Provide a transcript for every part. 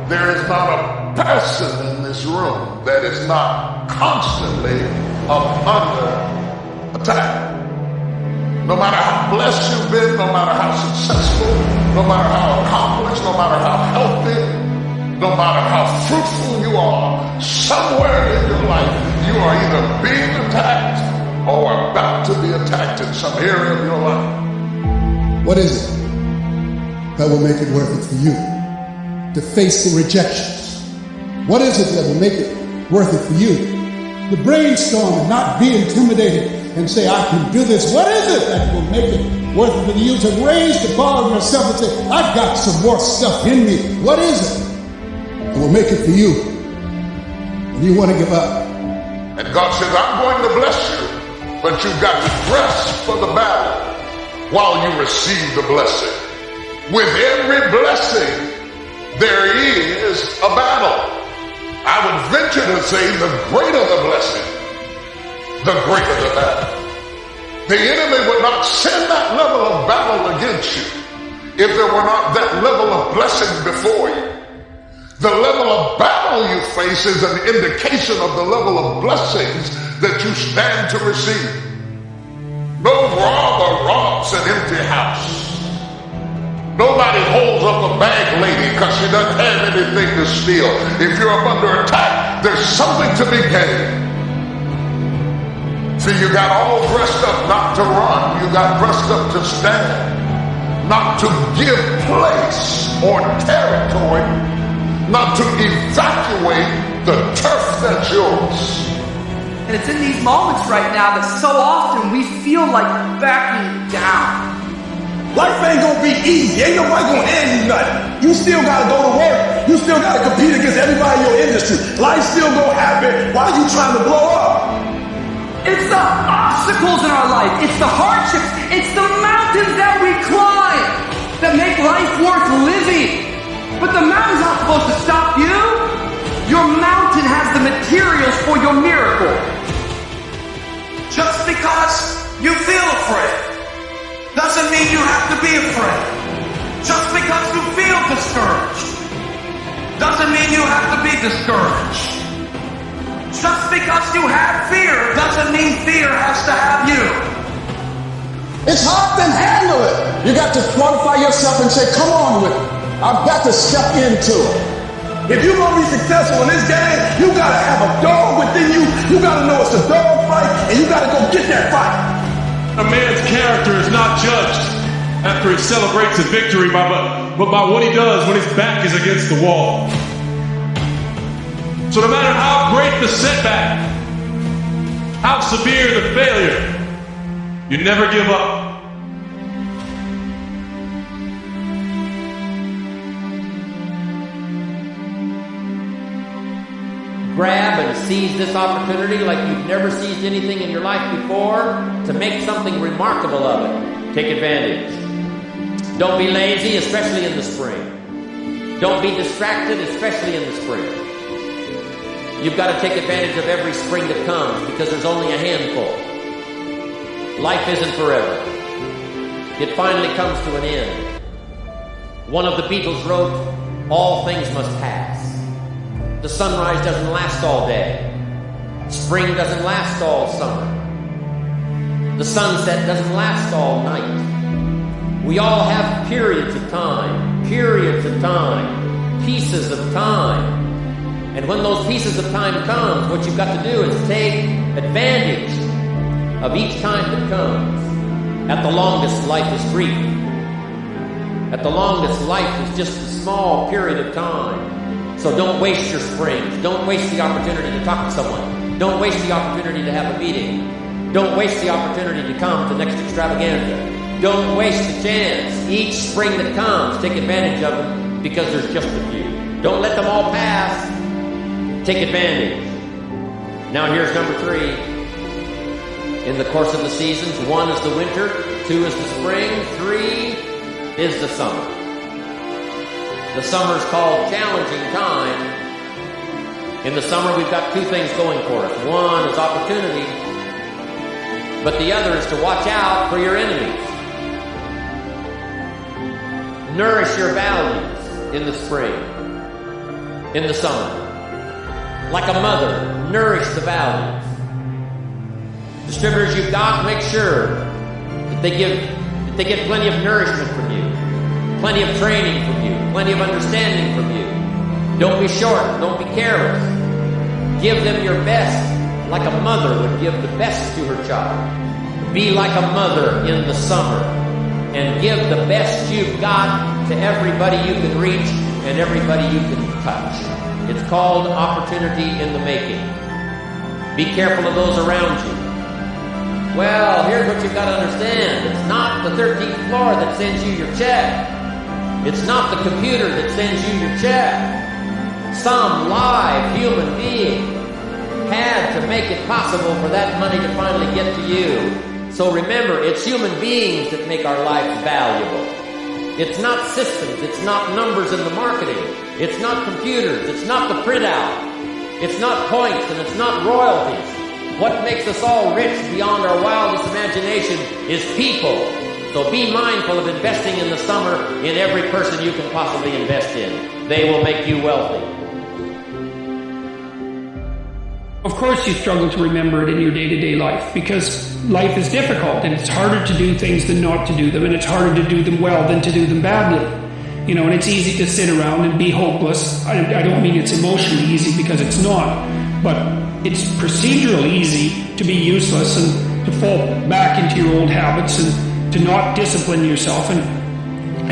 There is not a person in this room that is not constantly under attack. No matter how blessed you've been, no matter how successful, no matter how accomplished, no matter how healthy, no matter how fruitful you are, somewhere in your life you are either being attacked or about to be attacked in some area of your life. What is it that will make it worth it for you to face the rejections? What is it that will make it worth it for you to brainstorm and not be intimidated and say, I can do this? What is it that will make it worth it for you to raise the bar on yourself and say, I've got some more stuff in me? What is it that will make it for you when you want to give up? And God says, I'm going to bless you, but you've got to dress for the battle while you receive the blessing. With every blessing, there is a battle. I would venture to say the greater the blessing, the greater the battle. The enemy would not send that level of battle against you if there were not that level of blessing before you. The level of battle you face is an indication of the level of blessings that you stand to receive. No robber robs an empty house. Nobody holds up a bag lady because she doesn't have anything to steal. If you're up under attack, there's something to be gained. See, you got all dressed up not to run. You got dressed up to stand. Not to give place or territory. Not to evacuate the turf that's yours. And it's in these moments right now that so often we feel like backing down. Life ain't gonna be easy. Ain't nobody gonna hand you nothing. You still gotta go to work. You still gotta compete against everybody in your industry. Life's still gonna happen while you trying to blow up. It's the obstacles in our life. It's the hardships. It's the mountains that we climb that make life worth living. But the mountain's not supposed to stop you. Your mountain has the materials for your miracle. Just because you feel afraid doesn't mean you have to be afraid. Just because you feel discouraged doesn't mean you have to be discouraged. Just because you have fear doesn't mean fear has to have you. It's hard to handle it. You got to qualify yourself and say, come on with it. I've got to step into it. If you're going to be successful in this game, you got to have a dog within you. You got to know it's a dog fight, and you got to go get that fight. A man's character is not judged after he celebrates a victory, but by what he does when his back is against the wall. So no matter how great the setback, how severe the failure, you never give up. Grab and seize this opportunity like you've never seized anything in your life before to make something remarkable of it. Take advantage. Don't be lazy, especially in the spring. Don't be distracted, especially in the spring. You've got to take advantage of every spring that comes because there's only a handful. Life isn't forever. It finally comes to an end. One of the Beatles wrote, all things must pass. The sunrise doesn't last all day. Spring doesn't last all summer. The sunset doesn't last all night. We all have periods of time, pieces of time. And when those pieces of time comes, what you've got to do is take advantage of each time that comes. At the longest, life is brief. At the longest, life is just a small period of time. So don't waste your springs. Don't waste the opportunity to talk to someone. Don't waste the opportunity to have a meeting. Don't waste the opportunity to come to next extravaganza. Don't waste the chance. Each spring that comes, take advantage of it because there's just a few. Don't let them all pass. Take advantage. Now here's number 3. In the course of the seasons, 1 is the winter, 2 is the spring, 3 is the summer. The summer is called challenging time. In the summer, we've got 2 things going for us. 1 is opportunity, but the other is to watch out for your enemies. Nourish your values in the spring. in the summer. Like a mother, nourish the values. Distributors you've got, make sure that they get plenty of nourishment from you, plenty of training from you, plenty of understanding from you. Don't be short, don't be careless. Give them your best, like a mother would give the best to her child. Be like a mother in the summer, and give the best you've got to everybody you can reach and everybody you can touch. It's called opportunity in the making. Be careful of those around you. Well, here's what you've got to understand. It's not the 13th floor that sends you your check. It's not the computer that sends you your check. Some live human being had to make it possible for that money to finally get to you. So remember, it's human beings that make our lives valuable. It's not systems. It's not numbers in the marketing. It's not computers. It's not the printout. It's not points, and it's not royalties. What makes us all rich beyond our wildest imagination is people. So be mindful of investing in the summer in every person you can possibly invest in. They will make you wealthy. Of course you struggle to remember it in your day-to-day life, because life is difficult and it's harder to do things than not to do them, and it's harder to do them well than to do them badly. And it's easy to sit around and be hopeless. I don't mean it's emotionally easy, because it's not, but it's procedurally easy to be useless and to fall back into your old habits and to not discipline yourself. And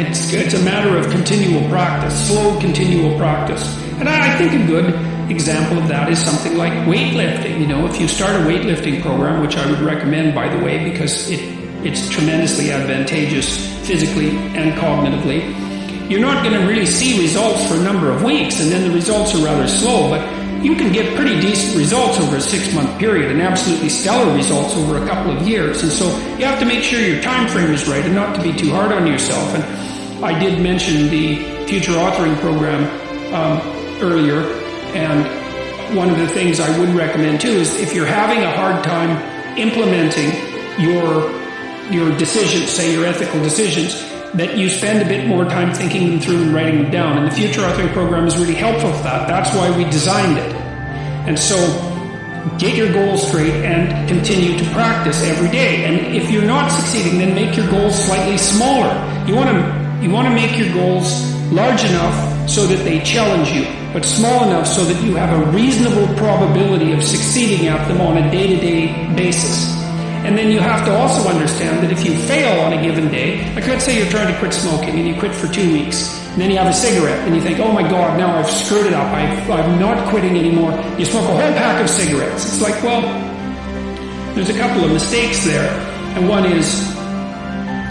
it's a matter of continual practice, slow continual practice. And I think a good example of that is something like weightlifting. If you start a weightlifting program, which I would recommend, by the way, because it's tremendously advantageous physically and cognitively, you're not going to really see results for a number of weeks, and then the results are rather slow, but you can get pretty decent results over a 6-month period and absolutely stellar results over a couple of years. And so you have to make sure your time frame is right and not to be too hard on yourself. And I did mention the future authoring program earlier, and one of the things I would recommend too is, if you're having a hard time implementing your decisions, say your ethical decisions, that you spend a bit more time thinking them through and writing them down. And the future authoring program is really helpful for that. That's why we designed it. And so get your goals straight and continue to practice every day. And if you're not succeeding, then make your goals slightly smaller. You want to make your goals large enough so that they challenge you, but small enough so that you have a reasonable probability of succeeding at them on a day-to-day basis. And then you have to also understand that if you fail on a given day, like let's say you're trying to quit smoking and you quit for 2 weeks, and then you have a cigarette and you think, oh my God, now I've screwed it up, I'm not quitting anymore. You smoke a whole pack of cigarettes. It's like, well, there's a couple of mistakes there. And one is,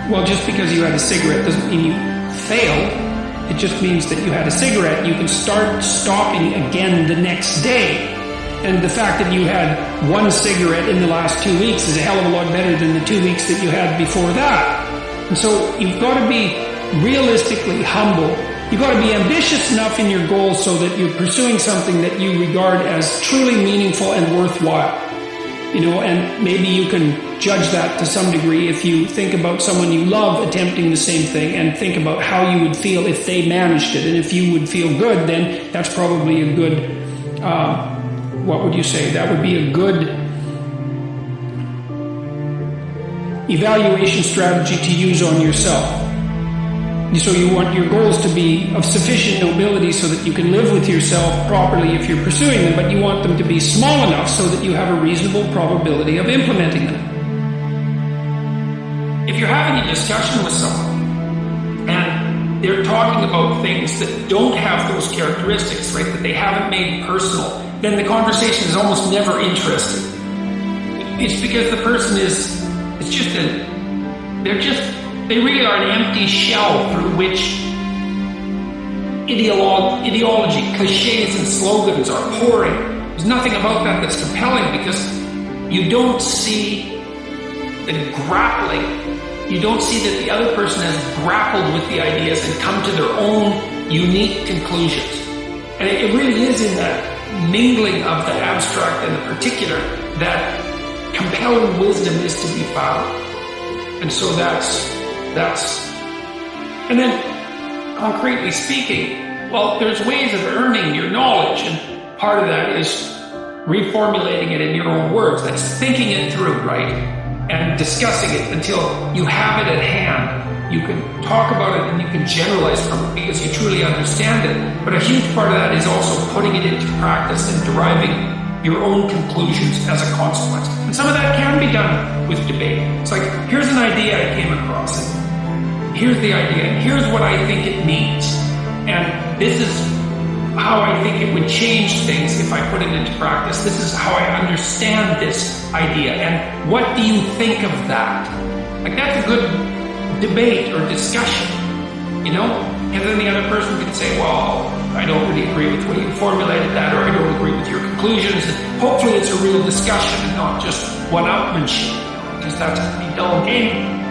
well, just because you had a cigarette doesn't mean you failed. It just means that you had a cigarette. You can start stopping again the next day. And the fact that you had one cigarette in the last 2 weeks is a hell of a lot better than the 2 weeks that you had before that. And so you've got to be realistically humble. You've got to be ambitious enough in your goals so that you're pursuing something that you regard as truly meaningful and worthwhile. And maybe you can judge that to some degree if you think about someone you love attempting the same thing, and think about how you would feel if they managed it. And if you would feel good, then that's probably a good, what would you say? That would be a good evaluation strategy to use on yourself. So you want your goals to be of sufficient nobility so that you can live with yourself properly if you're pursuing them, but you want them to be small enough so that you have a reasonable probability of implementing them. If you're having a discussion with someone and they're talking about things that don't have those characteristics, right, that they haven't made personal, then the conversation is almost never interesting. It's because the person they really are an empty shell through which ideology, cliches, and slogans are pouring. There's nothing about that that's compelling, because you don't see the grappling. You don't see that the other person has grappled with the ideas and come to their own unique conclusions. And it really is in that mingling of the abstract and the particular that compelling wisdom is to be found. And so that's and then concretely speaking, Well, there's ways of earning your knowledge, and part of that is reformulating it in your own words. That's thinking it through, right? And discussing it until you have it at hand. You can talk about it and you can generalize from it because you truly understand it. But a huge part of that is also putting it into practice and deriving your own conclusions as a consequence. And some of that can be done with debate. It's like, here's an idea I came across, and here's the idea, and here's what I think it means. And this is how I think it would change things if I put it into practice. This is how I understand this idea. And what do you think of that? Like, that's a good debate or discussion, you know? And then the other person can say, well, I don't really agree with the way you formulated that, or I don't agree with your conclusions. And hopefully it's a real discussion and not just one-upmanship, because that's a pretty dull game.